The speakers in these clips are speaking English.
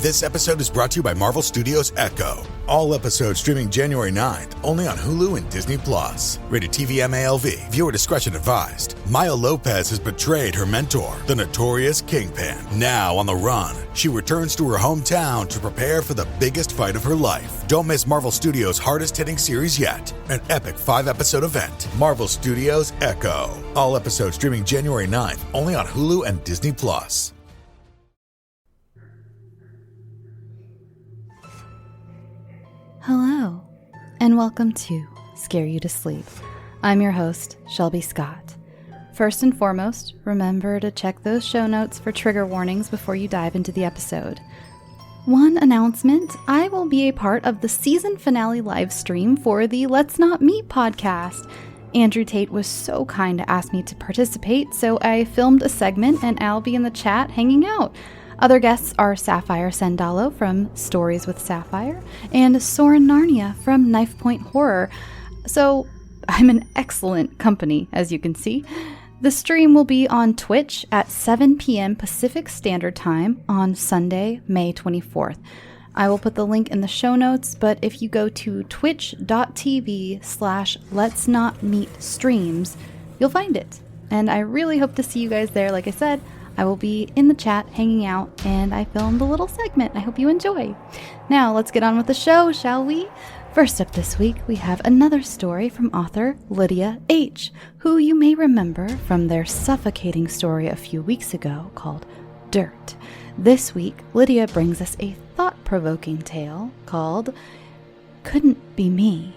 This episode is brought to you by Marvel Studios Echo. All episodes streaming January 9th, only on Hulu and Disney+. Rated TV MALV. Viewer discretion advised. Maya Lopez has betrayed her mentor, the notorious Kingpin. Now on the run, she returns to her hometown to prepare for the biggest fight of her life. Don't miss Marvel Studios' hardest-hitting series yet. An epic 5-episode event. Marvel Studios Echo. All episodes streaming January 9th, only on Hulu and Disney+. Hello, and welcome to Scare You to Sleep. I'm your host, Shelby Scott. First and foremost, remember to check those show notes for trigger warnings before you dive into the episode. One announcement, I will be a part of the season finale live stream for the Let's Not Meet podcast. Andrew Tate was so kind to ask me to participate, so I filmed a segment and I'll be in the chat hanging out. Other guests are Sapphire Sandalo from Stories with Sapphire and Soren Narnia from Knife Point Horror. So I'm in excellent company, as you can see. The stream will be on Twitch at 7 p.m. Pacific Standard Time on Sunday, May 24th. I will put the link in the show notes, but if you go to twitch.tv/letsnotmeetstreams, you'll find it. And I really hope to see you guys there. Like I said, I will be in the chat hanging out, and I filmed a little segment. I hope you enjoy. Now, let's get on with the show, shall we? First up this week, we have another story from author Lidiya H, who you may remember from their suffocating story a few weeks ago called Dirt. This week, Lidiya brings us a thought-provoking tale called Couldn't Be Me.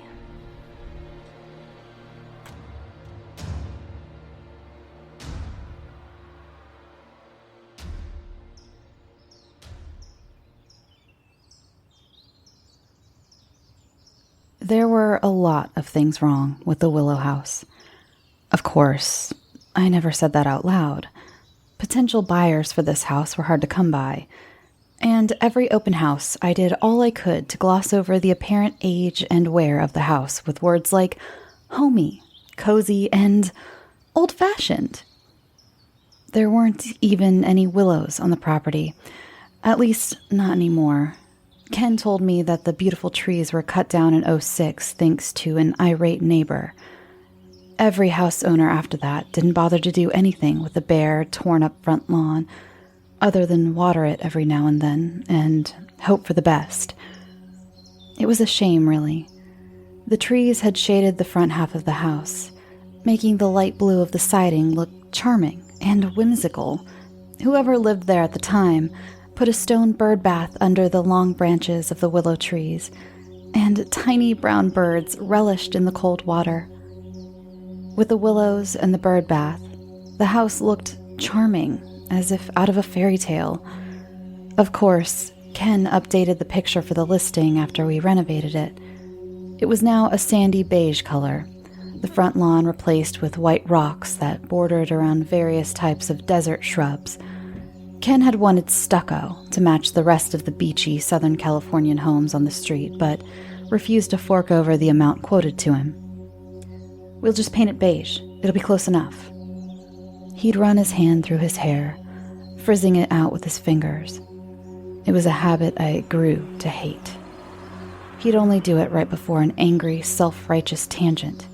There were a lot of things wrong with the Willow House. Of course, I never said that out loud. Potential buyers for this house were hard to come by. And every open house, I did all I could to gloss over the apparent age and wear of the house with words like homey, cozy, and old-fashioned. There weren't even any willows on the property. At least, not anymore. Ken told me that the beautiful trees were cut down in 2006 thanks to an irate neighbor. Every house owner after that didn't bother to do anything with the bare, torn-up front lawn, other than water it every now and then and hope for the best. It was a shame, really. The trees had shaded the front half of the house, making the light blue of the siding look charming and whimsical. Whoever lived there at the time put a stone bird bath under the long branches of the willow trees, and tiny brown birds relished in the cold water. With the willows and the bird bath, the house looked charming, as if out of a fairy tale. Of course, Ken updated the picture for the listing after we renovated it. It was now a sandy beige color, the front lawn replaced with white rocks that bordered around various types of desert shrubs. Ken had wanted stucco to match the rest of the beachy Southern Californian homes on the street, but refused to fork over the amount quoted to him. "We'll just paint it beige. It'll be close enough." He'd run his hand through his hair, frizzing it out with his fingers. It was a habit I grew to hate. He'd only do it right before an angry, self-righteous tangent.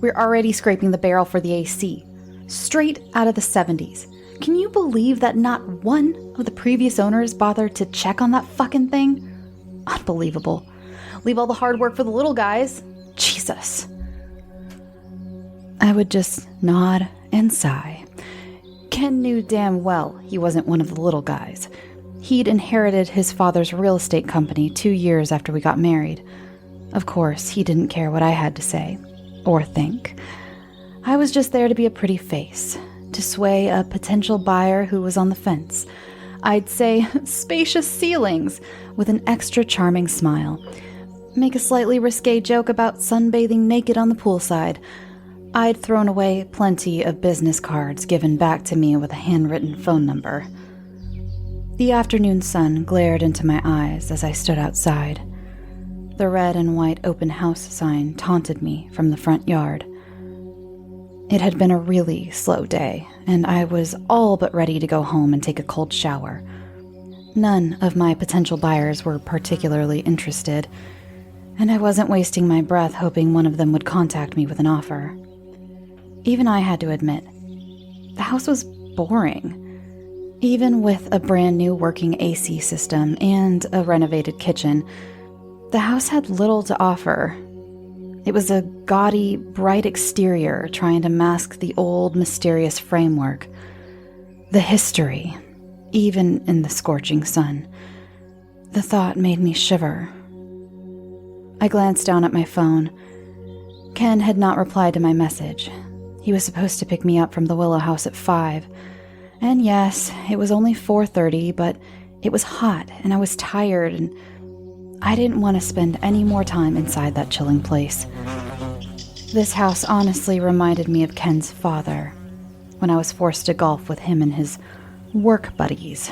"We're already scraping the barrel for the AC. Straight out of the 70s. Can you believe that not one of the previous owners bothered to check on that fucking thing? Unbelievable. Leave all the hard work for the little guys. Jesus." I would just nod and sigh. Ken knew damn well he wasn't one of the little guys. He'd inherited his father's real estate company 2 years after we got married. Of course, he didn't care what I had to say or think. I was just there to be a pretty face, to sway a potential buyer who was on the fence. I'd say spacious ceilings with an extra charming smile. Make a slightly risque joke about sunbathing naked on the poolside. I'd thrown away plenty of business cards given back to me with a handwritten phone number. The afternoon sun glared into my eyes as I stood outside. The red and white open house sign taunted me from the front yard. It had been a really slow day, and I was all but ready to go home and take a cold shower. None of my potential buyers were particularly interested, and I wasn't wasting my breath hoping one of them would contact me with an offer. Even I had to admit, the house was boring. Even with a brand new working AC system and a renovated kitchen, the house had little to offer. It was a gaudy, bright exterior trying to mask the old, mysterious framework. The history, even in the scorching sun. The thought made me shiver. I glanced down at my phone. Ken had not replied to my message. He was supposed to pick me up from the Willow House at 5. And yes, it was only 4:30, but it was hot and I was tired and I didn't want to spend any more time inside that chilling place. This house honestly reminded me of Ken's father, when I was forced to golf with him and his work buddies.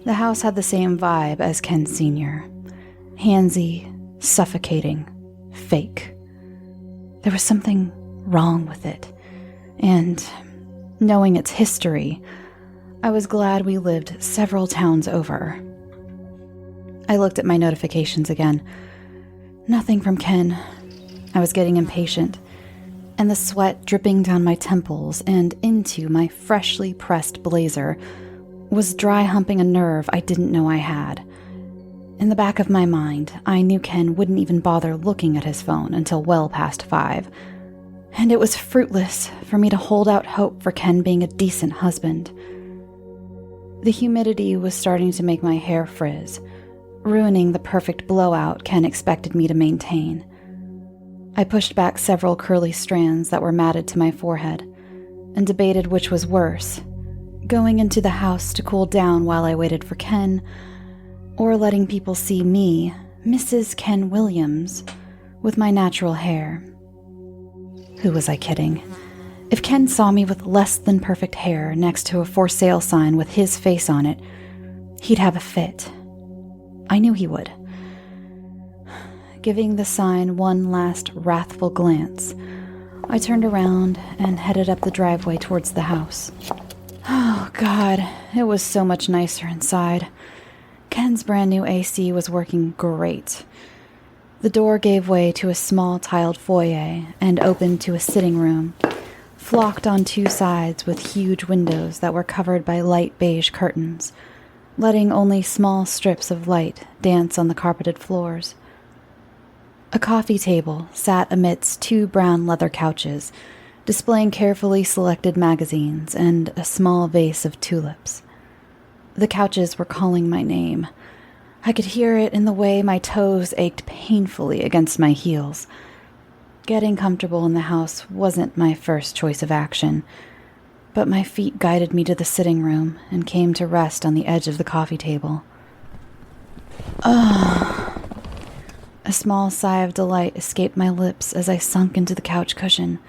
The house had the same vibe as Ken Sr. Handsy, suffocating, fake. There was something wrong with it, and knowing its history, I was glad we lived several towns over. I looked at my notifications again. Nothing from Ken. I was getting impatient, and the sweat dripping down my temples and into my freshly pressed blazer was dry humping a nerve I didn't know I had. In the back of my mind, I knew Ken wouldn't even bother looking at his phone until well past 5, and it was fruitless for me to hold out hope for Ken being a decent husband. The humidity was starting to make my hair frizz, ruining the perfect blowout Ken expected me to maintain. I pushed back several curly strands that were matted to my forehead and debated which was worse, going into the house to cool down while I waited for Ken, or letting people see me, Mrs. Ken Williams, with my natural hair. Who was I kidding? If Ken saw me with less than perfect hair next to a for sale sign with his face on it, he'd have a fit. I knew he would. Giving the sign one last wrathful glance, I turned around and headed up the driveway towards the house. Oh, God, it was so much nicer inside. Ken's brand new AC was working great. The door gave way to a small tiled foyer and opened to a sitting room, flocked on two sides with huge windows that were covered by light beige curtains, letting only small strips of light dance on the carpeted floors. A coffee table sat amidst two brown leather couches, displaying carefully selected magazines and a small vase of tulips. The couches were calling my name. I could hear it in the way my toes ached painfully against my heels. Getting comfortable in the house wasn't my first choice of action, but my feet guided me to the sitting room and came to rest on the edge of the coffee table. A small sigh of delight escaped my lips as I sunk into the couch cushion.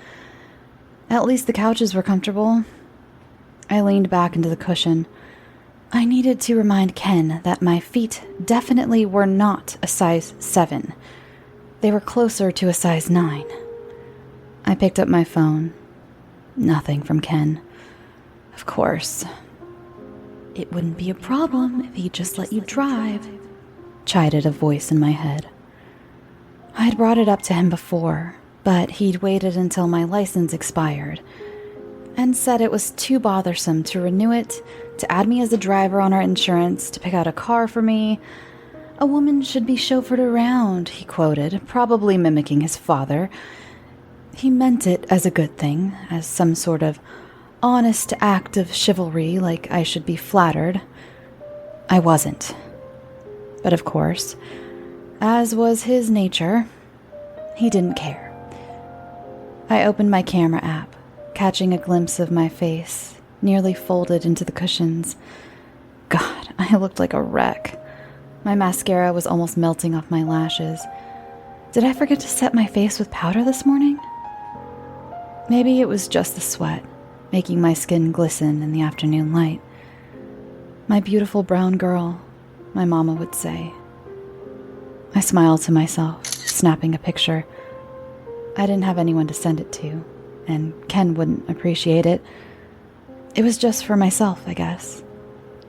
At least the couches were comfortable. I leaned back into the cushion. I needed to remind Ken that my feet definitely were not a size 7. They were closer to a size 9. I picked up my phone. Nothing from Ken. Of course. It wouldn't be a problem if he'd just let you drive, chided a voice in my head. I'd brought it up to him before, but he'd waited until my license expired and said it was too bothersome to renew it, to add me as a driver on our insurance, to pick out a car for me. A woman should be chauffeured around, he quoted, probably mimicking his father. He meant it as a good thing, as some sort of honest act of chivalry, like I should be flattered. I wasn't. But of course, as was his nature, he didn't care. I opened my camera app, catching a glimpse of my face, nearly folded into the cushions. God, I looked like a wreck. My mascara was almost melting off my lashes. Did I forget to set my face with powder this morning? Maybe it was just the sweat, making my skin glisten in the afternoon light. My beautiful brown girl, my mama would say. I smiled to myself, snapping a picture. I didn't have anyone to send it to, and Ken wouldn't appreciate it. It was just for myself, I guess.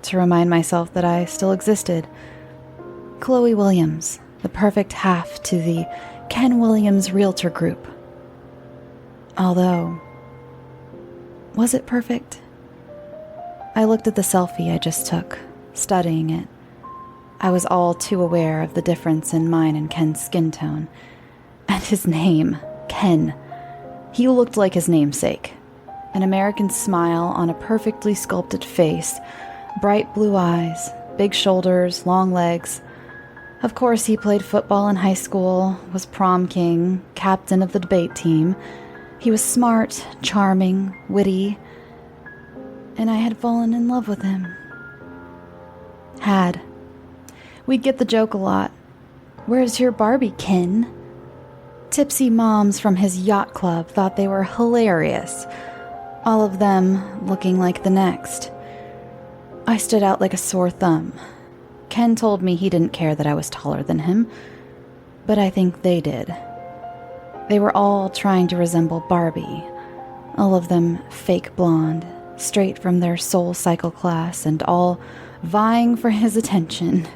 to remind myself that I still existed. Chloe Williams, the perfect half to the Ken Williams Realtor Group. Although, was it perfect? I looked at the selfie I just took, studying it. I was all too aware of the difference in mine and Ken's skin tone. And his name, Ken. He looked like his namesake. An American smile on a perfectly sculpted face, bright blue eyes, big shoulders, long legs. Of course, he played football in high school, was prom king, captain of the debate team. He was smart, charming, witty, and I had fallen in love with him. We'd get the joke a lot. "Where's your Barbie, Ken?" Tipsy moms from his yacht club thought they were hilarious, all of them looking like the next. I stood out like a sore thumb. Ken told me he didn't care that I was taller than him, but I think they did. They were all trying to resemble Barbie, all of them fake blonde, straight from their Soul Cycle class, and all vying for his attention.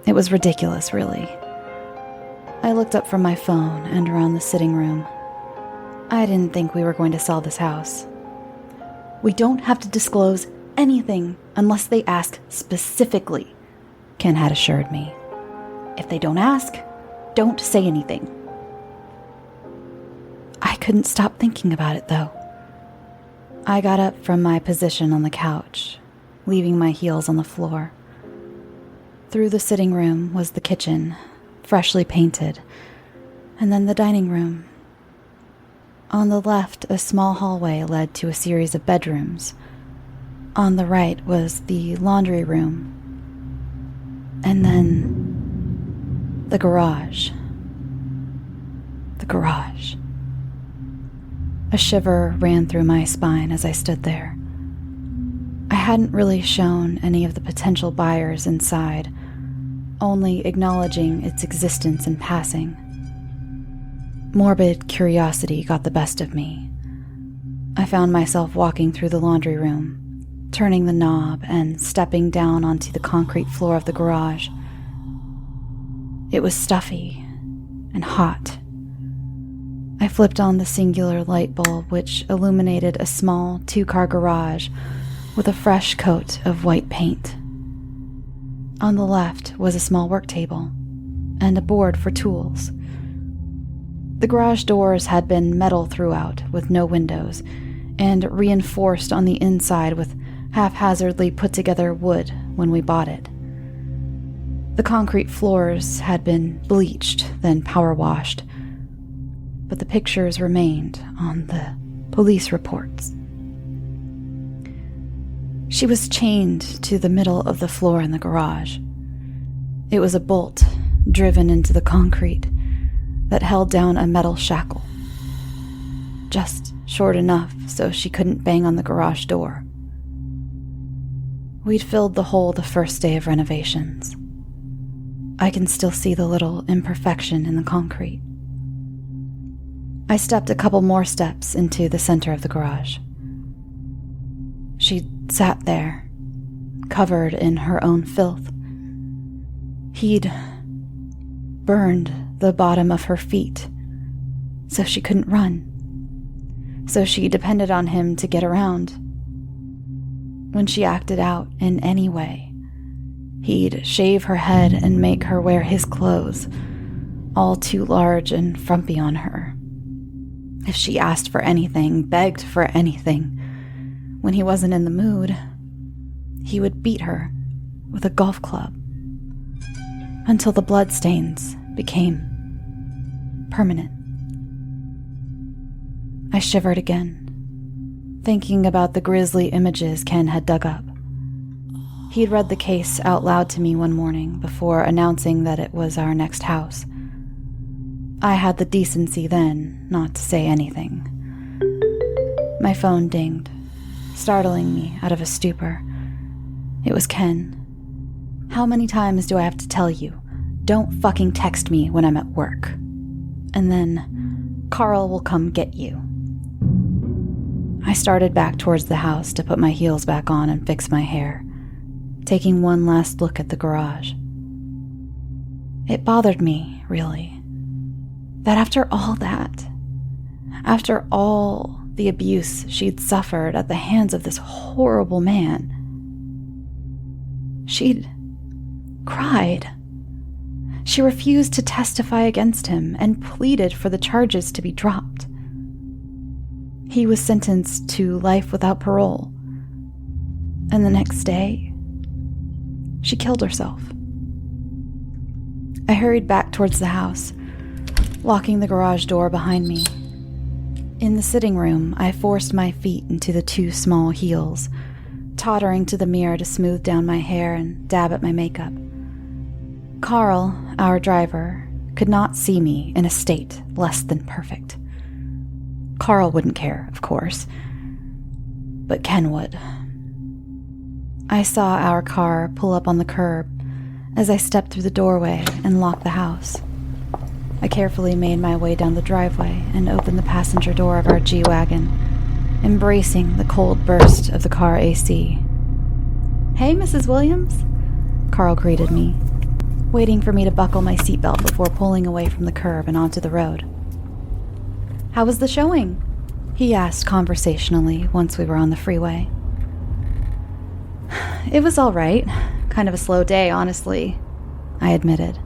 It was ridiculous, really. I looked up from my phone and around the sitting room. I didn't think we were going to sell this house. "We don't have to disclose anything unless they ask specifically," Ken had assured me. "If they don't ask, don't say anything." I couldn't stop thinking about it, though. I got up from my position on the couch, leaving my heels on the floor. Through the sitting room was the kitchen, freshly painted, and then the dining room. On the left, a small hallway led to a series of bedrooms. On the right was the laundry room. And then the garage. The garage. A shiver ran through my spine as I stood there. I hadn't really shown any of the potential buyers inside, only acknowledging its existence in passing. Morbid curiosity got the best of me. I found myself walking through the laundry room, turning the knob and stepping down onto the concrete floor of the garage. It was stuffy and hot. I flipped on the singular light bulb, which illuminated a small 2-car garage with a fresh coat of white paint. On the left was a small work table and a board for tools. The garage doors had been metal throughout, with no windows, and reinforced on the inside with haphazardly put-together wood when we bought it. The concrete floors had been bleached, then power-washed, but the pictures remained on the police reports. She was chained to the middle of the floor in the garage. It was a bolt driven into the concrete that held down a metal shackle, just short enough so she couldn't bang on the garage door. We'd filled the hole the first day of renovations. I can still see the little imperfection in the concrete. I stepped a couple more steps into the center of the garage. She sat there, covered in her own filth. He'd burned the bottom of her feet, so she couldn't run. So she depended on him to get around. When she acted out in any way, he'd shave her head and make her wear his clothes, all too large and frumpy on her. If she asked for anything, begged for anything, when he wasn't in the mood, he would beat her with a golf club until the bloodstains became permanent. I shivered again, thinking about the grisly images Ken had dug up. He'd read the case out loud to me one morning before announcing that it was our next house. I had the decency then not to say anything. My phone dinged, startling me out of a stupor. It was Ken. "How many times do I have to tell you? Don't fucking text me when I'm at work. And then Carl will come get you." I started back towards the house to put my heels back on and fix my hair. taking one last look at the garage. It bothered me, really, that after all that, after all the abuse she'd suffered at the hands of this horrible man, she'd cried. She refused to testify against him and pleaded for the charges to be dropped. He was sentenced to life without parole, and the next day, she killed herself. I hurried back towards the house, locking the garage door behind me. In the sitting room, I forced my feet into the two small heels, tottering to the mirror to smooth down my hair and dab at my makeup. Carl, our driver, could not see me in a state less than perfect. Carl wouldn't care, of course, but Ken would. I saw our car pull up on the curb as I stepped through the doorway and locked the house. I carefully made my way down the driveway and opened the passenger door of our G-Wagon, embracing the cold burst of the car AC. "Hey, Mrs. Williams," Carl greeted me, waiting for me to buckle my seatbelt before pulling away from the curb and onto the road. "How was the showing?" he asked conversationally once we were on the freeway. "It was all right. Kind of a slow day, honestly," I admitted.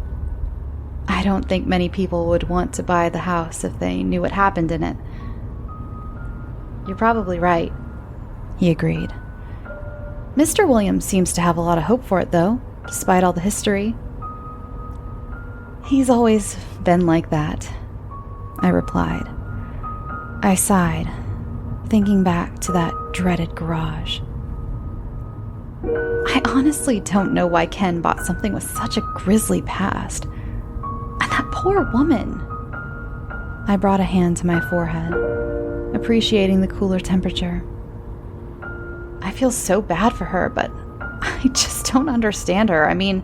"I don't think many people would want to buy the house if they knew what happened in it." "You're probably right," he agreed. "Mr. Williams seems to have a lot of hope for it, though, despite all the history." "He's always been like that," I replied. I sighed, thinking back to that dreaded garage. I honestly don't know why Ken bought something with such a grisly past. And that poor woman. I brought a hand to my forehead, appreciating the cooler temperature. I feel so bad for her, but I just don't understand her. I mean,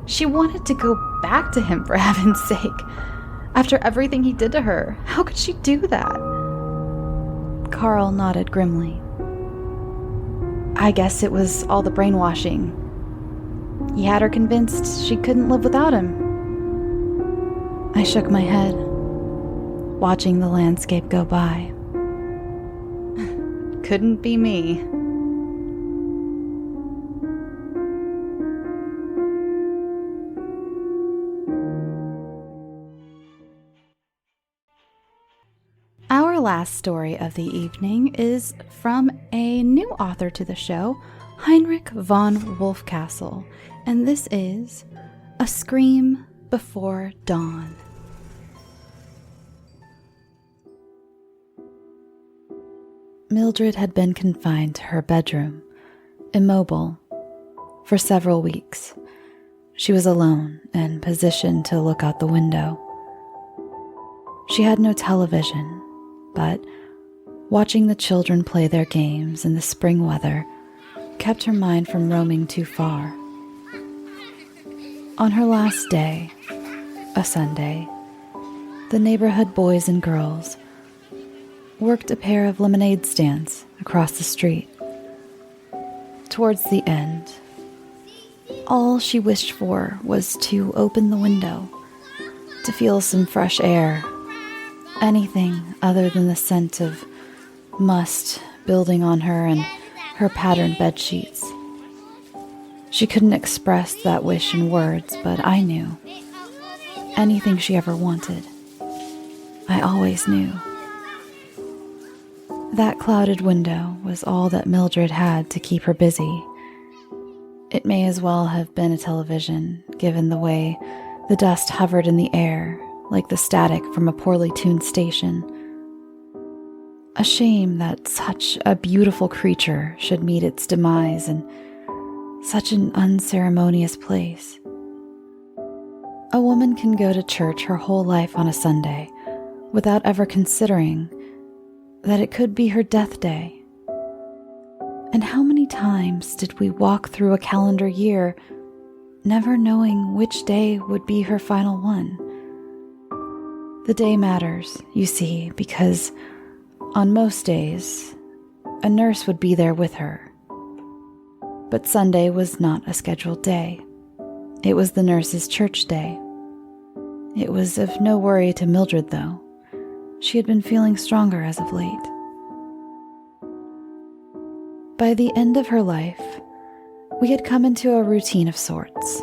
she wanted to go back to him, for heaven's sake. After everything he did to her, how could she do that? Carl nodded grimly. I guess it was all the brainwashing. He had her convinced she couldn't live without him. I shook my head, watching the landscape go by. Couldn't be me. Our last story of the evening is from a new author to the show, Heinrich von Wolfcastle, and this is A Scream Before Dawn. Mildred had been confined to her bedroom, immobile, for several weeks. She was alone and positioned to look out the window. She had no television, but watching the children play their games in the spring weather kept her mind from roaming too far. On her last day, a Sunday, the neighborhood boys and girls worked a pair of lemonade stands across the street. Towards the end, all she wished for was to open the window, to feel some fresh air, anything other than the scent of must building on her and her patterned bed sheets. She couldn't express that wish in words, but I knew. Anything she ever wanted, I always knew. That clouded window was all that Mildred had to keep her busy. It may as well have been a television, given the way the dust hovered in the air, like the static from a poorly tuned station. A shame that such a beautiful creature should meet its demise in such an unceremonious place. A woman can go to church her whole life on a Sunday without ever considering that it could be her death day. And how many times did we walk through a calendar year never knowing which day would be her final one? The day matters, you see, because on most days, a nurse would be there with her. But Sunday was not a scheduled day. It was the nurse's church day. It was of no worry to Mildred, though. She had been feeling stronger as of late. By the end of her life, we had come into a routine of sorts.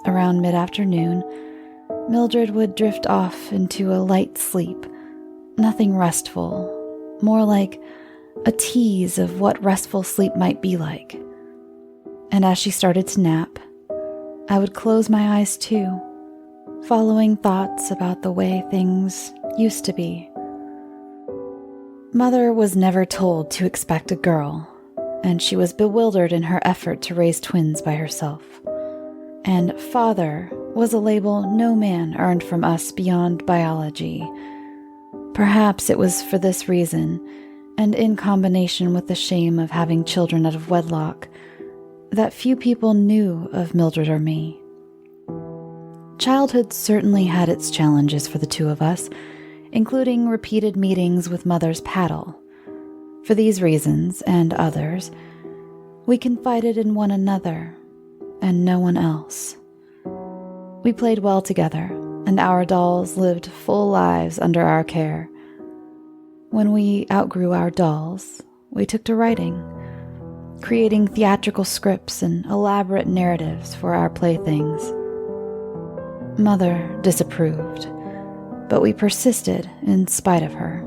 Around mid-afternoon, Mildred would drift off into a light sleep, nothing restful, more like a tease of what restful sleep might be like. And as she started to nap, I would close my eyes too, following thoughts about the way things used to be. Mother was never told to expect a girl, and she was bewildered in her effort to raise twins by herself. And father was a label no man earned from us beyond biology. Perhaps it was for this reason, and in combination with the shame of having children out of wedlock, that few people knew of Mildred or me. Childhood certainly had its challenges for the two of us, including repeated meetings with Mother's paddle. For these reasons, and others, we confided in one another, and no one else. We played well together, and our dolls lived full lives under our care. When we outgrew our dolls, we took to writing, creating theatrical scripts and elaborate narratives for our playthings. Mother disapproved, but we persisted in spite of her.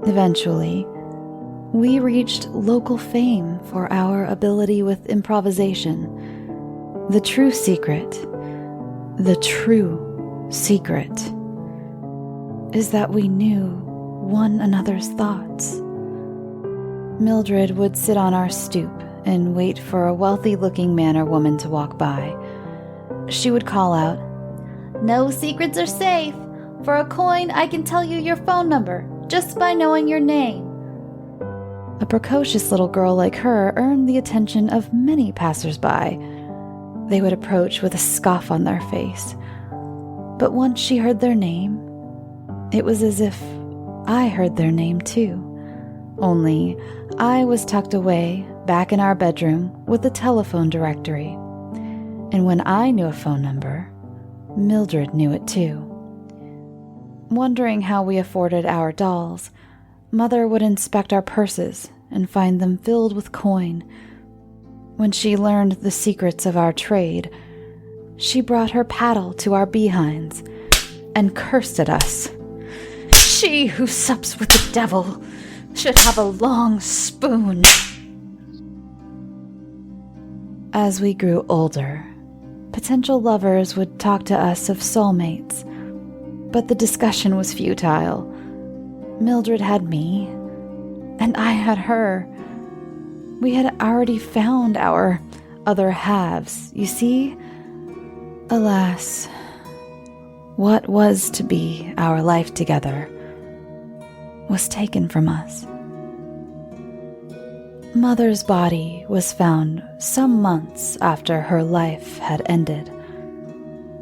Eventually, we reached local fame for our ability with improvisation. The true secret is that we knew one another's thoughts. Mildred would sit on our stoop and wait for a wealthy-looking man or woman to walk by. She would call out, "No secrets are safe. For a coin, I can tell you your phone number, just by knowing your name." A precocious little girl like her earned the attention of many passers-by. They would approach with a scoff on their face. But once she heard their name, it was as if I heard their name too. Only I was tucked away back in our bedroom with the telephone directory. And when I knew a phone number, Mildred knew it too. Wondering how we afforded our dolls, Mother would inspect our purses and find them filled with coin. When she learned the secrets of our trade, she brought her paddle to our behinds and cursed at us. "She who sups with the devil should have a long spoon." As we grew older, potential lovers would talk to us of soulmates, but the discussion was futile. Mildred had me, and I had her. We had already found our other halves, you see? Alas, what was to be our life together was taken from us. Mother's body was found some months after her life had ended.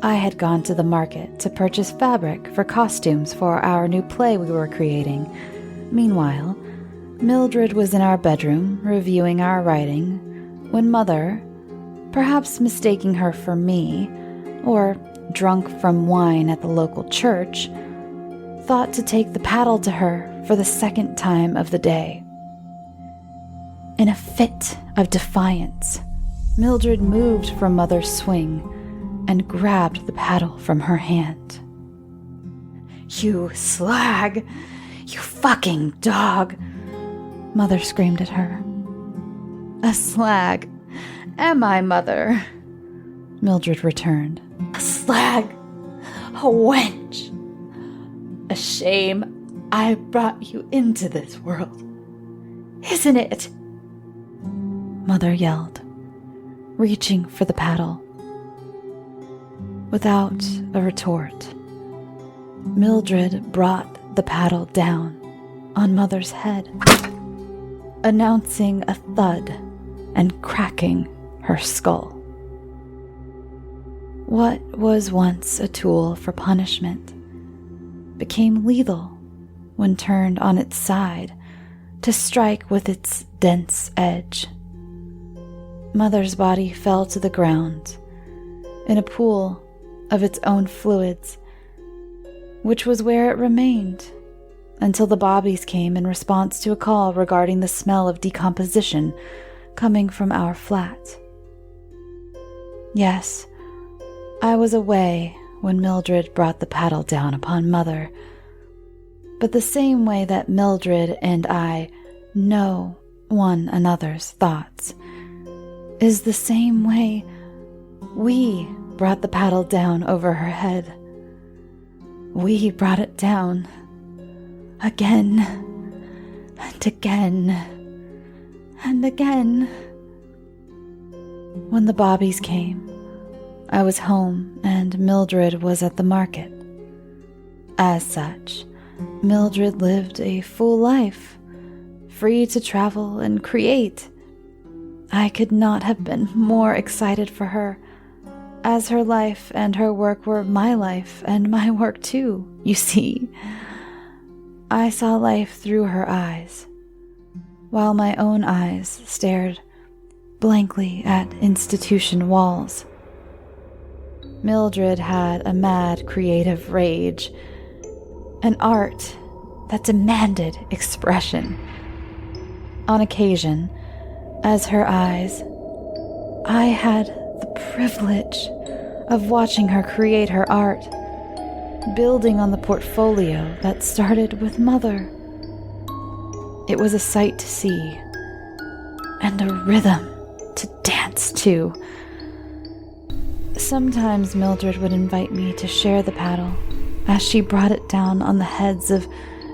I had gone to the market to purchase fabric for costumes for our new play we were creating. Meanwhile, Mildred was in our bedroom reviewing our writing when Mother, perhaps mistaking her for me, or drunk from wine at the local church, thought to take the paddle to her for the second time of the day. In a fit of defiance, Mildred moved from Mother's swing and grabbed the paddle from her hand. "You slag! You fucking dog!" Mother screamed at her. "A slag? Am I, Mother?" Mildred returned. "A slag! A wench! A shame I brought you into this world, isn't it?" Mother yelled, reaching for the paddle. Without a retort, Mildred brought the paddle down on Mother's head, announcing a thud and cracking her skull. What was once a tool for punishment became lethal when turned on its side to strike with its dense edge. Mother's body fell to the ground in a pool of its own fluids, which was where it remained until the bobbies came in response to a call regarding the smell of decomposition coming from our flat. Yes, I was away when Mildred brought the paddle down upon Mother, but the same way that Mildred and I know one another's thoughts is the same way we brought the paddle down over her head. We brought it down again and again and again. When the bobbies came, I was home and Mildred was at the market. As such, Mildred lived a full life, free to travel and create. I could not have been more excited for her, as her life and her work were my life and my work too, you see. I saw life through her eyes, while my own eyes stared blankly at institution walls. Mildred had a mad creative rage, an art that demanded expression. On occasion, as her eyes, I had the privilege of watching her create her art, building on the portfolio that started with Mother. It was a sight to see, and a rhythm to dance to. Sometimes Mildred would invite me to share the paddle as she brought it down on the heads of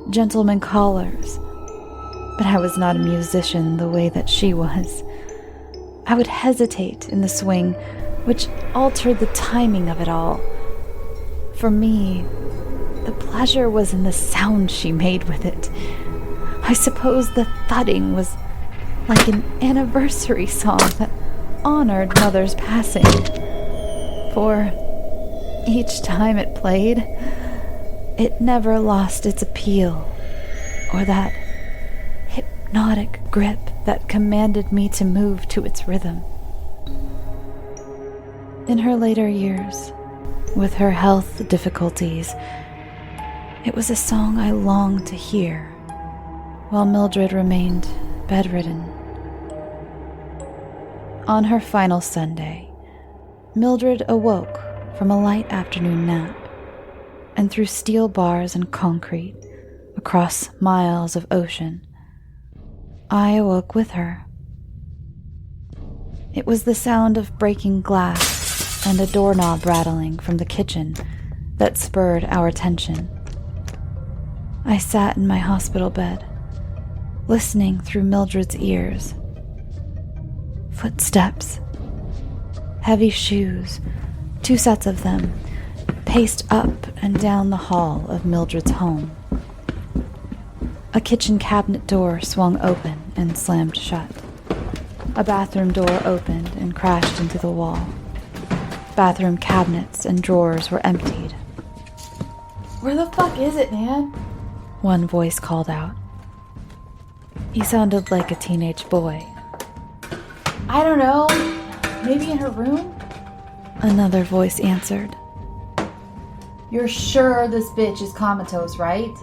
gentlemen callers, but I was not a musician the way that she was. I would hesitate in the swing, which altered the timing of it all. For me, the pleasure was in the sound she made with it. I suppose the thudding was like an anniversary song that honored Mother's passing. For each time it played, it never lost its appeal or that hypnotic grip that commanded me to move to its rhythm. In her later years, with her health difficulties, it was a song I longed to hear, while Mildred remained bedridden. On her final Sunday, Mildred awoke from a light afternoon nap, and through steel bars and concrete, across miles of ocean, I awoke with her. It was the sound of breaking glass and a doorknob rattling from the kitchen that spurred our attention. I sat in my hospital bed, listening through Mildred's ears. Footsteps, heavy shoes, 2 sets of them, paced up and down the hall of Mildred's home. A kitchen cabinet door swung open and slammed shut. A bathroom door opened and crashed into the wall. Bathroom cabinets and drawers were emptied. "Where the fuck is it, man?" one voice called out. He sounded like a teenage boy. "I don't know. Maybe in her room?" Another voice answered. "You're sure this bitch is comatose, right?"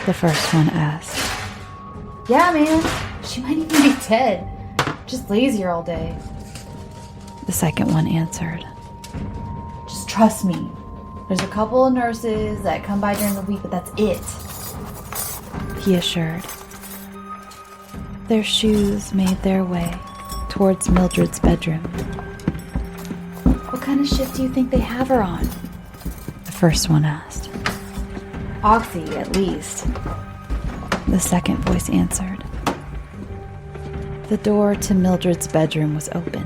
The first one asked. "Yeah, man. She might even be dead. Just lays here all day." The second one answered. "Just trust me. There's a couple of nurses that come by during the week, but that's it," he assured. Their shoes made their way towards Mildred's bedroom. "What kind of shift do you think they have her on?" the first one asked. "Oxy, at least," the second voice answered. The door to Mildred's bedroom was open.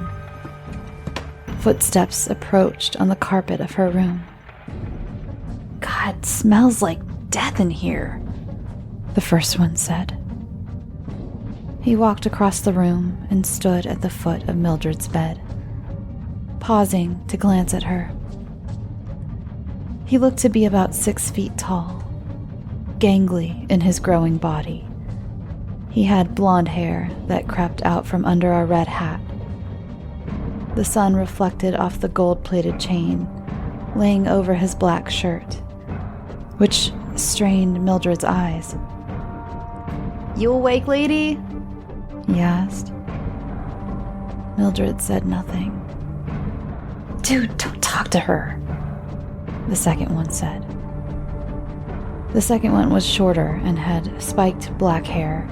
Footsteps approached on the carpet of her room. "God, smells like death in here," the first one said. He walked across the room and stood at the foot of Mildred's bed, pausing to glance at her. He looked to be about 6 feet tall, gangly in his growing body. He had blonde hair that crept out from under a red hat the sun reflected off the gold-plated chain, laying over his black shirt, which strained Mildred's eyes. "You awake, lady?" he asked. Mildred said nothing. "Dude, don't talk to her," the second one said. The second one was shorter and had spiked black hair.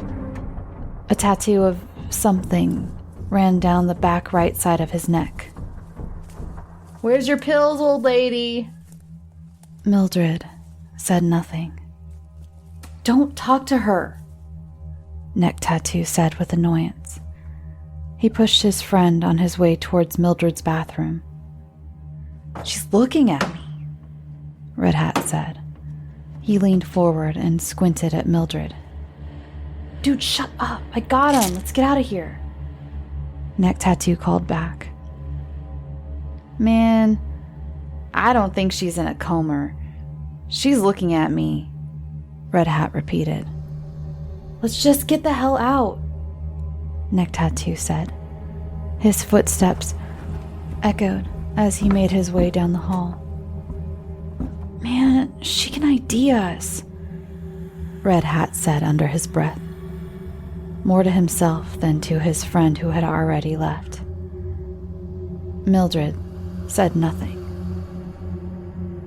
A tattoo of something ran down the back right side of his neck. "Where's your pills, old lady?" Mildred said nothing. "Don't talk to her," Neck Tattoo said with annoyance. He pushed his friend on his way towards Mildred's bathroom. "She's looking at me," Red Hat said. He leaned forward and squinted at Mildred. "Dude, shut up. I got him. Let's get out of here," Neck Tattoo called back. "Man, I don't think she's in a coma. She's looking at me," Red Hat repeated. "Let's just get the hell out," Neck Tattoo said. His footsteps echoed as he made his way down the hall. "Man, she can ID us," Red Hat said under his breath, more to himself than to his friend who had already left. Mildred said nothing.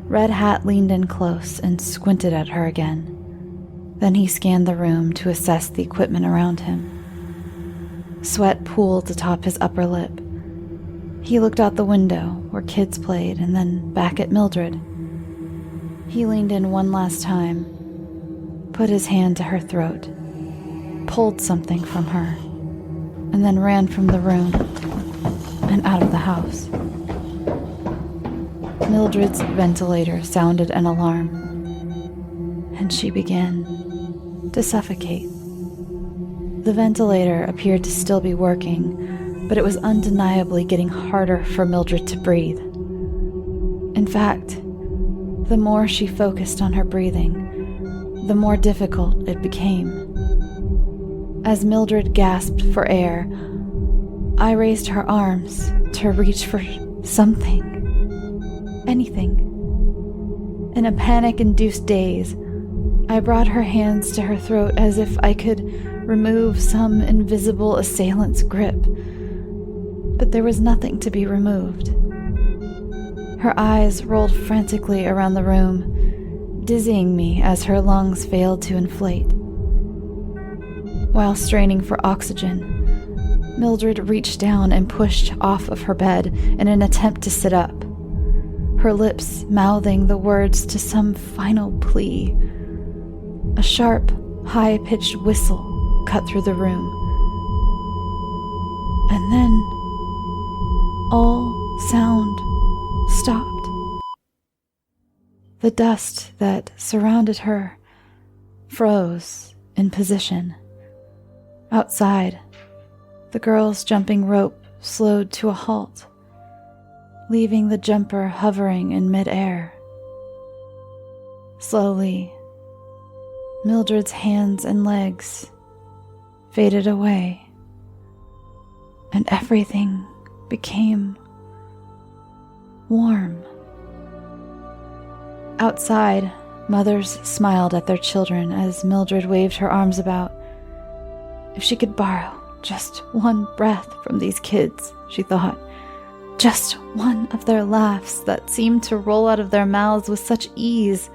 Red Hat leaned in close and squinted at her again. Then he scanned the room to assess the equipment around him. Sweat pooled atop his upper lip. He looked out the window where kids played and then back at Mildred. He leaned in one last time, put his hand to her throat, pulled something from her, and then ran from the room and out of the house. Mildred's ventilator sounded an alarm, and she began to suffocate. The ventilator appeared to still be working, but it was undeniably getting harder for Mildred to breathe. In fact, the more she focused on her breathing, the more difficult it became. As Mildred gasped for air, I raised her arms to reach for something. Anything. In a panic-induced daze, I brought her hands to her throat as if I could remove some invisible assailant's grip. But there was nothing to be removed. Her eyes rolled frantically around the room, dizzying me as her lungs failed to inflate. While straining for oxygen, Mildred reached down and pushed off of her bed in an attempt to sit up, her lips mouthing the words to some final plea. A sharp, high-pitched whistle cut through the room. And then, all sound stopped. The dust that surrounded her froze in position. Outside, the girl's jumping rope slowed to a halt, leaving the jumper hovering in midair. Slowly, Mildred's hands and legs faded away, and everything became warm. Outside, mothers smiled at their children as Mildred waved her arms about. If she could borrow just one breath from these kids, she thought, just one of their laughs that seemed to roll out of their mouths with such ease,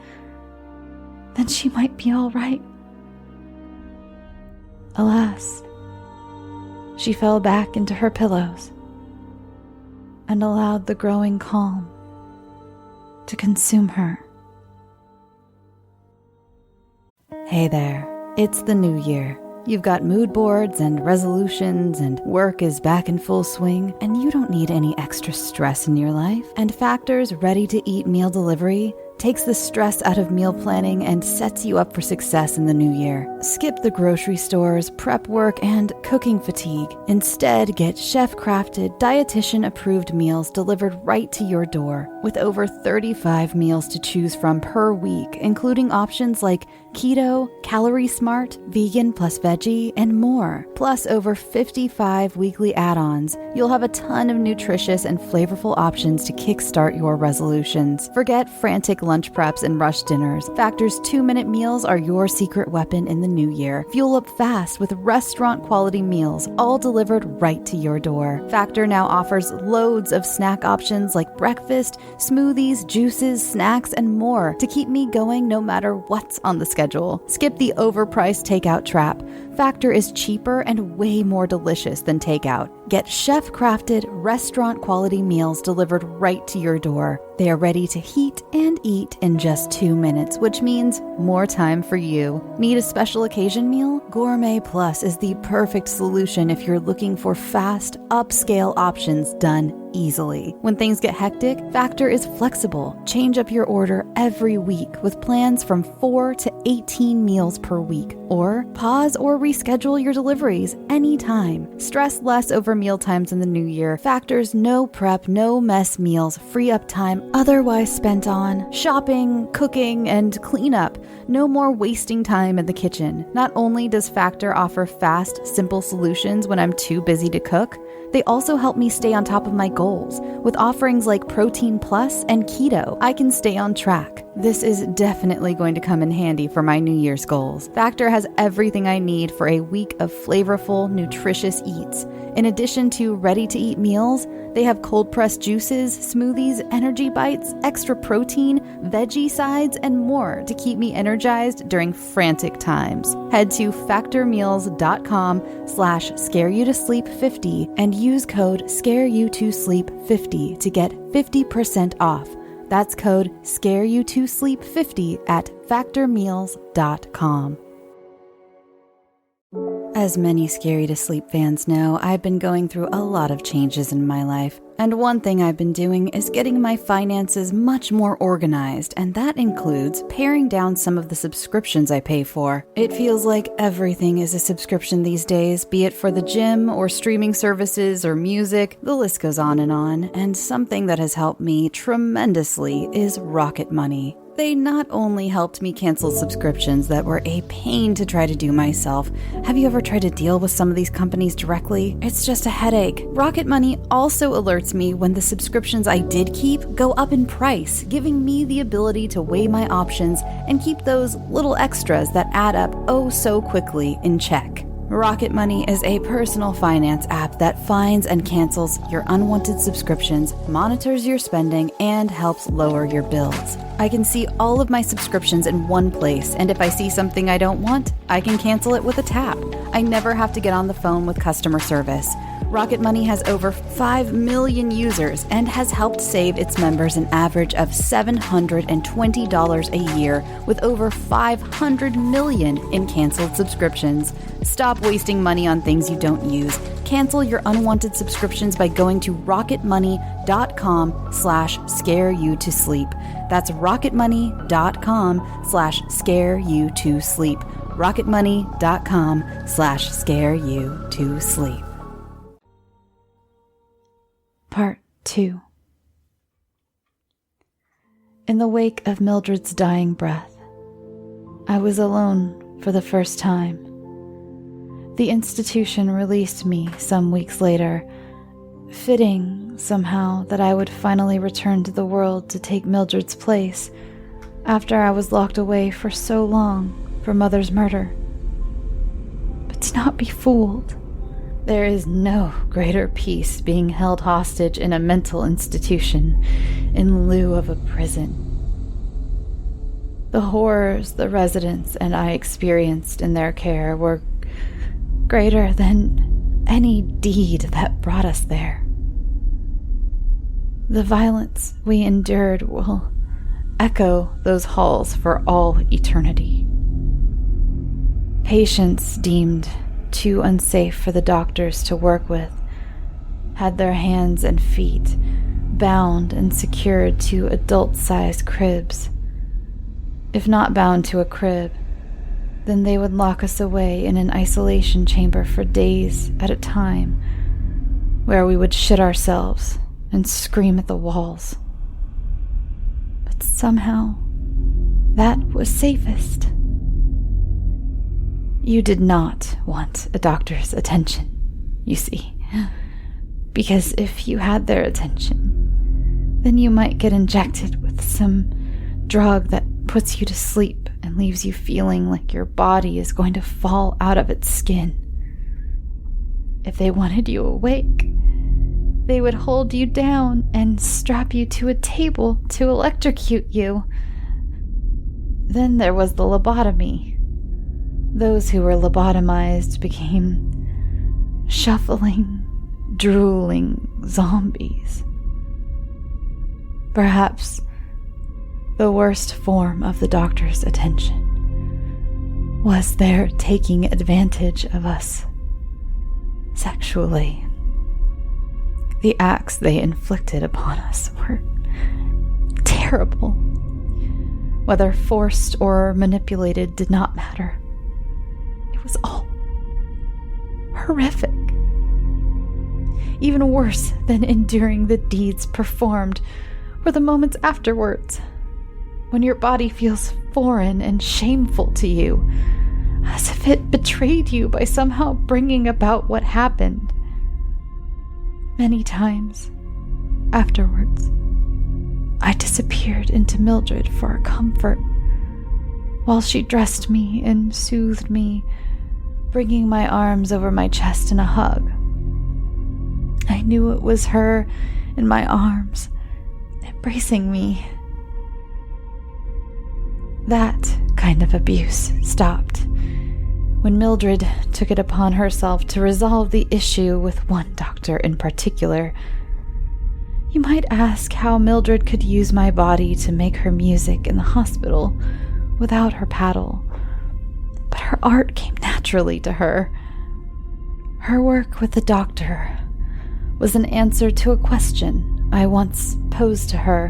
then she might be all right. Alas, she fell back into her pillows and allowed the growing calm to consume her. Hey there, it's the new year. You've got mood boards and resolutions, and work is back in full swing, and you don't need any extra stress in your life. And Factor's ready-to-eat meal delivery takes the stress out of meal planning and sets you up for success in the new year. Skip the grocery stores, prep work, and cooking fatigue. Instead, get chef-crafted, dietitian-approved meals delivered right to your door, with over 35 meals to choose from per week, including options like keto, calorie smart, vegan plus veggie, and more. Plus over 55 weekly add-ons. You'll have a ton of nutritious and flavorful options to kickstart your resolutions. Forget frantic lunch preps and rush dinners. Factor's 2-minute meals are your secret weapon in the new year. Fuel up fast with restaurant-quality meals, all delivered right to your door. Factor now offers loads of snack options like breakfast, smoothies, juices, snacks, and more to keep me going no matter what's on the schedule. Skip the overpriced takeout trap. Factor is cheaper and way more delicious than takeout. Get chef-crafted, restaurant-quality meals delivered right to your door. They are ready to heat and eat in just 2 minutes, which means more time for you. Need a special occasion meal? Gourmet Plus is the perfect solution if you're looking for fast, upscale options done easily. When things get hectic, Factor is flexible. Change up your order every week with plans from 4 to 18 meals per week. Or pause or reschedule your deliveries anytime. Stress less over meal times in the new year. Factor's no prep, no mess meals free up time otherwise spent on shopping, cooking, and cleanup. No more wasting time in the kitchen. Not only does Factor offer fast, simple solutions when I'm too busy to cook, they also help me stay on top of my goals. With offerings like Protein Plus and Keto, I can stay on track. This is definitely going to come in handy for my New Year's goals. Factor has everything I need for a week of flavorful, nutritious eats. In addition to ready-to-eat meals, they have cold-pressed juices, smoothies, energy bites, extra protein, veggie sides, and more to keep me energized during frantic times. Head to factormeals.com/scareyoutosleep50 and use code SCAREYOUTOSLEEP50 to get 50% off. That's code SCAREYOUTOSLEEP50 at factormeals.com. As many Scary to Sleep fans know, I've been going through a lot of changes in my life. And one thing I've been doing is getting my finances much more organized, and that includes paring down some of the subscriptions I pay for. It feels like everything is a subscription these days, be it for the gym or streaming services or music. The list goes on, and something that has helped me tremendously is Rocket Money. They not only helped me cancel subscriptions that were a pain to try to do myself. Have you ever tried to deal with some of these companies directly? It's just a headache. Rocket Money also alerts me when the subscriptions I did keep go up in price, giving me the ability to weigh my options and keep those little extras that add up oh so quickly in check. Rocket Money is a personal finance app that finds and cancels your unwanted subscriptions, monitors your spending, and helps lower your bills. I can see all of my subscriptions in one place, and if I see something I don't want, I can cancel it with a tap. I never have to get on the phone with customer service. Rocket Money has over 5 million users and has helped save its members an average of $720 a year with over 500 million in canceled subscriptions. Stop wasting money on things you don't use. Cancel your unwanted subscriptions by going to rocketmoney.com/scareyoutosleep. That's rocketmoney.com/scareyoutosleep. rocketmoney.com/scareyoutosleep. Part 2. In the wake of Mildred's dying breath, I was alone for the first time. The institution released me some weeks later, fitting somehow that I would finally return to the world to take Mildred's place after I was locked away for so long for Mother's murder. But do not be fooled. There is no greater peace being held hostage in a mental institution in lieu of a prison. The horrors the residents and I experienced in their care were greater than any deed that brought us there. The violence we endured will echo those halls for all eternity. Patients deemed too unsafe for the doctors to work with had their hands and feet bound and secured to adult-sized cribs. If not bound to a crib, Then they would lock us away in an isolation chamber for days at a time, where we would shit ourselves and scream at the walls. But somehow, that was safest. You did not want a doctor's attention, you see, because if you had their attention, then you might get injected with some drug that puts you to sleep and leaves you feeling like your body is going to fall out of its skin. If they wanted you awake, they would hold you down and strap you to a table to electrocute you. Then there was the lobotomy. Those who were lobotomized became shuffling, drooling zombies. Perhaps the worst form of the doctor's attention was their taking advantage of us sexually. The acts they inflicted upon us were terrible. Whether forced or manipulated did not matter. It was all horrific. Even worse than enduring the deeds performed were the moments afterwards, when your body feels foreign and shameful to you, as if it betrayed you by somehow bringing about what happened. Many times afterwards, I disappeared into Mildred for comfort, while she dressed me and soothed me, bringing my arms over my chest in a hug. I knew it was her in my arms, embracing me. That kind of abuse stopped when Mildred took it upon herself to resolve the issue with one doctor in particular. You might ask how Mildred could use my body to make her music in the hospital without her paddle, but her art came naturally to her. Her work with the doctor was an answer to a question I once posed to her.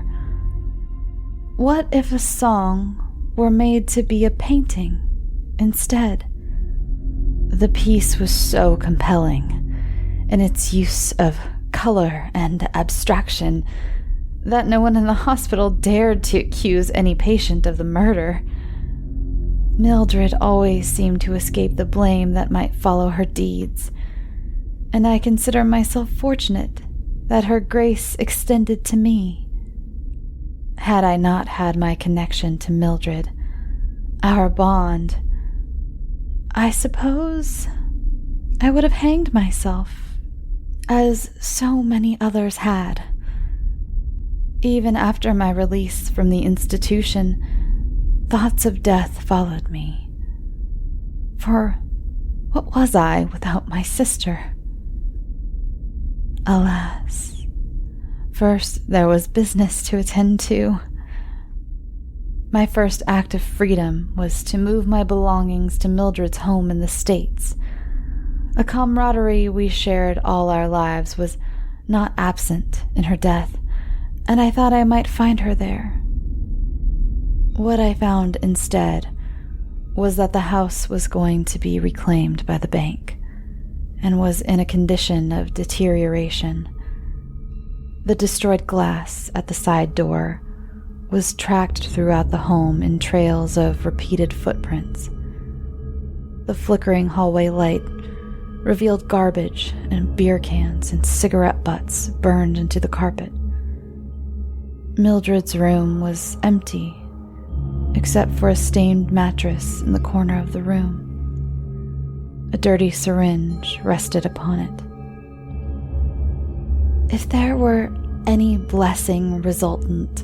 What if a song were made to be a painting instead? The piece was so compelling in its use of color and abstraction that no one in the hospital dared to accuse any patient of the murder. Mildred always seemed to escape the blame that might follow her deeds, and I consider myself fortunate that her grace extended to me. Had I not had my connection to Mildred, our bond, I suppose I would have hanged myself, as so many others had. Even after my release from the institution, thoughts of death followed me. For what was I without my sister? Alas, first there was business to attend to. My first act of freedom was to move my belongings to Mildred's home in the States. A camaraderie we shared all our lives was not absent in her death, and I thought I might find her there. What I found instead was that the house was going to be reclaimed by the bank and was in a condition of deterioration. The destroyed glass at the side door was tracked throughout the home in trails of repeated footprints. The flickering hallway light revealed garbage and beer cans and cigarette butts burned into the carpet. Mildred's room was empty, except for a stained mattress in the corner of the room. A dirty syringe rested upon it. If there were any blessing resultant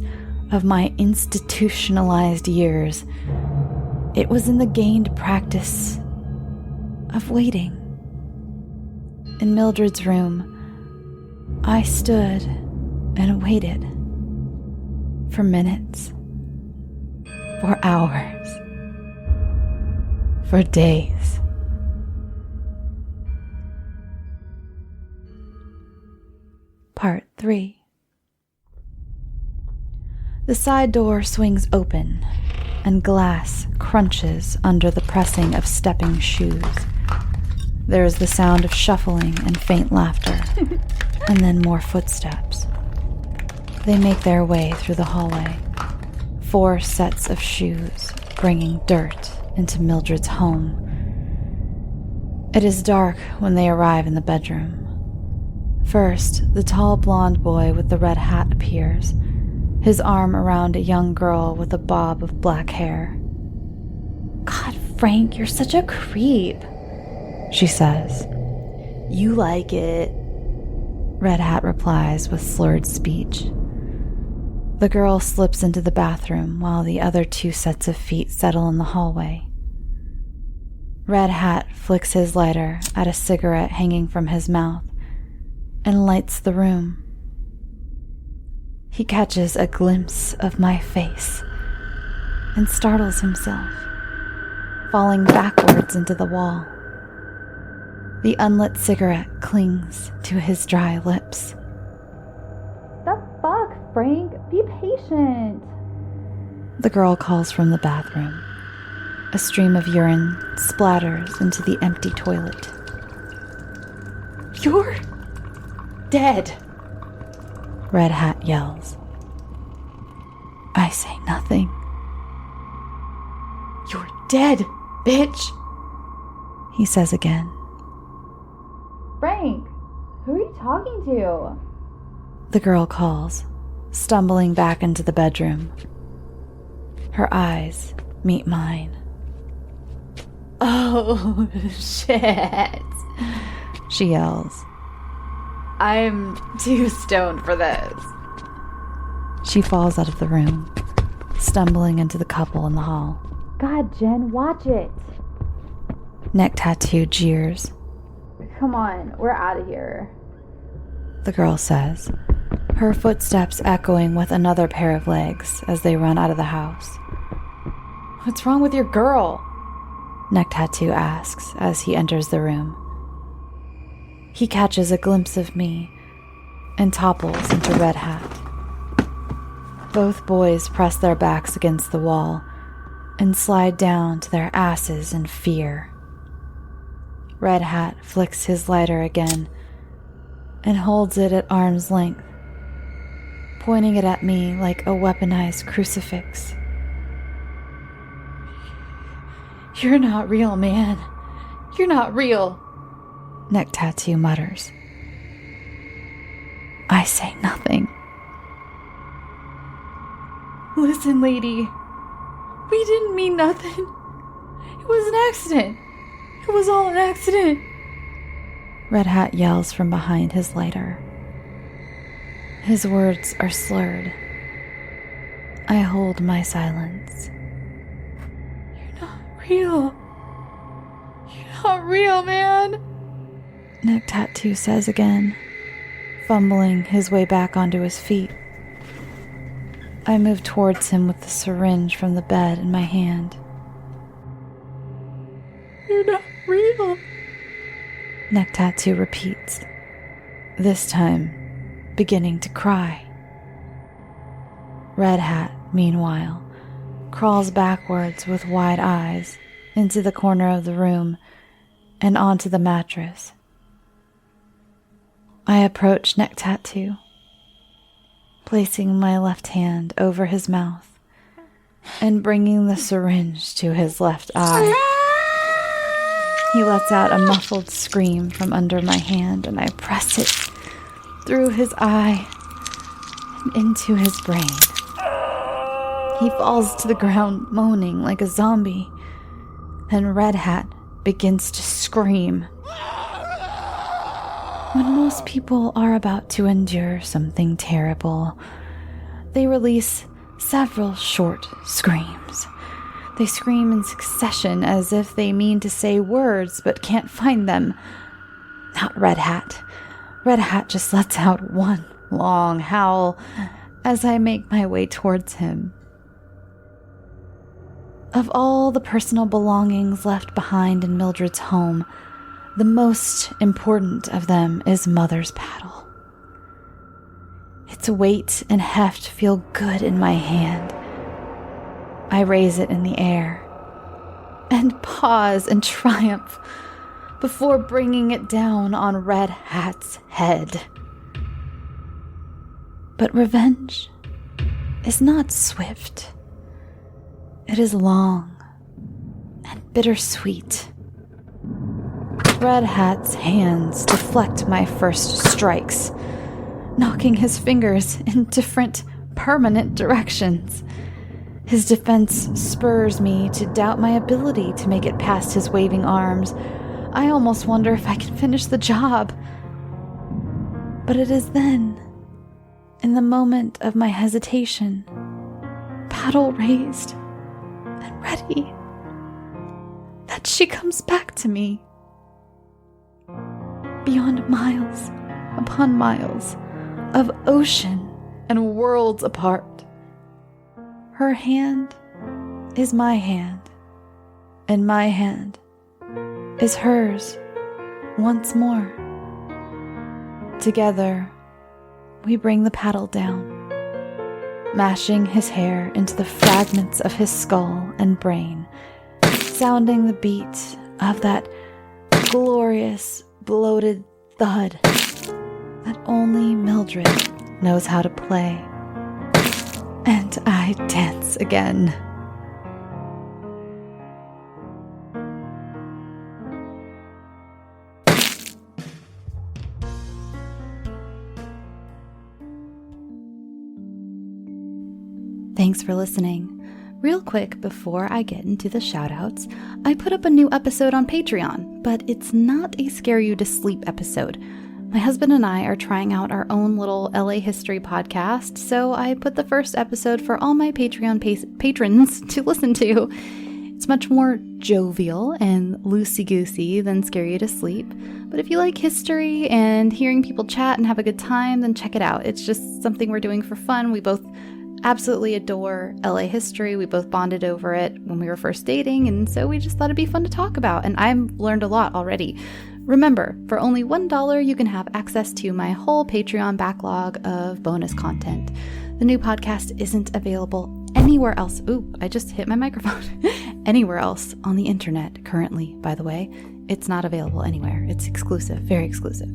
of my institutionalized years, it was in the gained practice of waiting. In Mildred's room, I stood and waited for minutes, for hours, for days. Part 3. The side door swings open, and glass crunches under the pressing of stepping shoes. There is the sound of shuffling and faint laughter, and then more footsteps. They make their way through the hallway, 4 sets of shoes bringing dirt into Mildred's home. It is dark when they arrive in the bedroom. First, the tall blonde boy with the red hat appears, his arm around a young girl with a bob of black hair. "God, Frank, you're such a creep," she says. "You like it," Red Hat replies with slurred speech. The girl slips into the bathroom while the other 2 sets of feet settle in the hallway. Red Hat flicks his lighter at a cigarette hanging from his mouth and lights the room. He catches a glimpse of my face and startles himself, falling backwards into the wall. The unlit cigarette clings to his dry lips. "The fuck, Frank? Be patient," the girl calls from the bathroom. A stream of urine splatters into the empty toilet. "You're dead," Red Hat yells. I say nothing. "You're dead, bitch," he says again. "Frank, who are you talking to?" the girl calls, stumbling back into the bedroom. Her eyes meet mine. "Oh, shit," she yells. "I'm too stoned for this." She falls out of the room, stumbling into the couple in the hall. "God, Jen, watch it," Neck Tattoo jeers. "Come on, we're out of here," the girl says, her footsteps echoing with another pair of legs as they run out of the house. "What's wrong with your girl?" Neck Tattoo asks as he enters the room. He catches a glimpse of me and topples into Red Hat. Both boys press their backs against the wall and slide down to their asses in fear. Red Hat flicks his lighter again and holds it at arm's length, pointing it at me like a weaponized crucifix. "You're not real, man. You're not real," Neck Tattoo mutters. I say nothing. "Listen, lady. We didn't mean nothing. It was an accident. It was all an accident," Red Hat yells from behind his lighter. His words are slurred. I hold my silence. "You're not real. You're not real, man," Neck Tattoo says again, fumbling his way back onto his feet. I move towards him with the syringe from the bed in my hand. "You're not real," Neck Tattoo repeats, this time beginning to cry. Red Hat, meanwhile, crawls backwards with wide eyes into the corner of the room and onto the mattress. I approach Neck Tattoo, placing my left hand over his mouth and bringing the syringe to his left eye. He lets out a muffled scream from under my hand, and I press it through his eye and into his brain. He falls to the ground moaning like a zombie, and Red Hat begins to scream. When most people are about to endure something terrible, they release several short screams. They scream in succession as if they mean to say words but can't find them. Not Red Hat. Red Hat just lets out one long howl as I make my way towards him. Of all the personal belongings left behind in Mildred's home, the most important of them is Mother's paddle. Its weight and heft feel good in my hand. I raise it in the air and pause in triumph before bringing it down on Red Hat's head. But revenge is not swift. It is long and bittersweet. Red Hat's hands deflect my first strikes, knocking his fingers in different, permanent directions. His defense spurs me to doubt my ability to make it past his waving arms. I almost wonder if I can finish the job. But it is then, in the moment of my hesitation, paddle raised and ready, that she comes back to me. Beyond miles upon miles of ocean and worlds apart, her hand is my hand, and my hand is hers once more. Together, we bring the paddle down, mashing his hair into the fragments of his skull and brain, sounding the beat of that glorious, bloated thud that only Mildred knows how to play. And I dance again. Thanks for listening. Real quick before I get into the shoutouts, I put up a new episode on Patreon, but it's not a scare you to sleep episode. My husband and I are trying out our own little LA history podcast, so I put the first episode for all my Patreon patrons to listen to. It's much more jovial and loosey-goosey than Scare You to Sleep, but if you like history and hearing people chat and have a good time, then check it out. It's just something we're doing for fun. We both absolutely adore LA history. We both bonded over it when we were first dating, and so we just thought it'd be fun to talk about, and I've learned a lot already. Remember, for only $1, you can have access to my whole Patreon backlog of bonus content. The new podcast isn't available anywhere else. Ooh, I just hit my microphone. Anywhere else on the internet currently, by the way. It's not available anywhere. It's exclusive, very exclusive.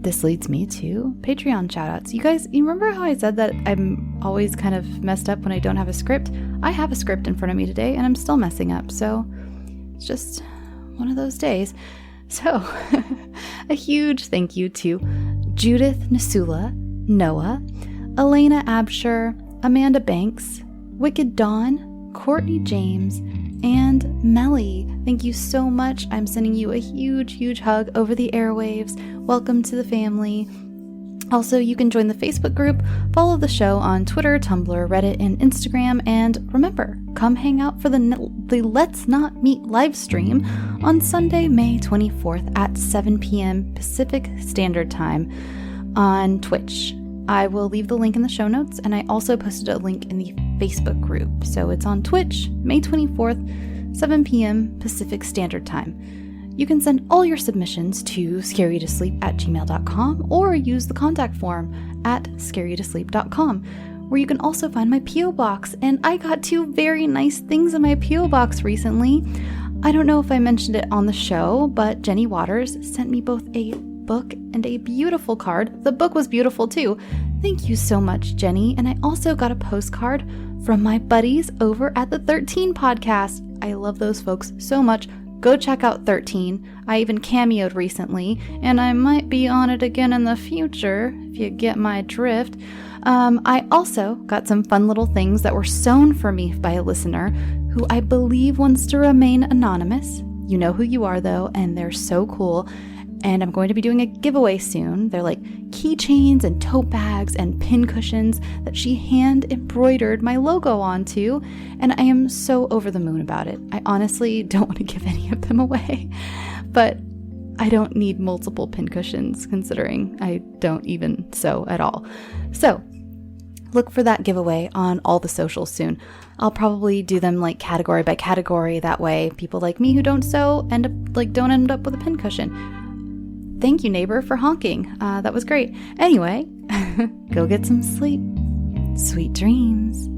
This leads me to Patreon shoutouts. You guys, you remember how I said that I'm always kind of messed up when I don't have a script? I have a script in front of me today, and I'm still messing up, so it's just one of those days. So, a huge thank you to Judith Nasula, Noah, Elena Absher, Amanda Banks, Wicked Dawn, Courtney James, and Melly. Thank you so much. I'm sending you a huge, huge hug over the airwaves. Welcome to the family. Also, you can join the Facebook group, follow the show on Twitter, Tumblr, Reddit, and Instagram, and remember, come hang out for the Let's Not Meet live stream on Sunday, May 24th at 7 p.m. Pacific Standard Time on Twitch. I will leave the link in the show notes, and I also posted a link in the Facebook group. So it's on Twitch, May 24th, 7 p.m. Pacific Standard Time. You can send all your submissions to scareyoutosleep@gmail.com or use the contact form at scareyoutosleep.com, where you can also find my P.O. Box. And I got 2 very nice things in my P.O. Box recently. I don't know if I mentioned it on the show, but Jenny Waters sent me both a book and a beautiful card. The book was beautiful too. Thank you so much, Jenny. And I also got a postcard from my buddies over at the 13 podcast. I love those folks so much. Go check out 13. I even cameoed recently, and I might be on it again in the future, if you get my drift. I also got some fun little things that were sewn for me by a listener who I believe wants to remain anonymous. You know who you are, though, and they're so cool. And I'm going to be doing a giveaway soon. They're like keychains and tote bags and pin cushions that she hand embroidered my logo onto. And I am so over the moon about it. I honestly don't want to give any of them away, but I don't need multiple pin cushions considering I don't even sew at all. So look for that giveaway on all the socials soon. I'll probably do them like category by category. That way people like me who don't sew don't end up with a pin cushion. Thank you, neighbor, for honking. That was great. Anyway, go get some sleep. Sweet dreams.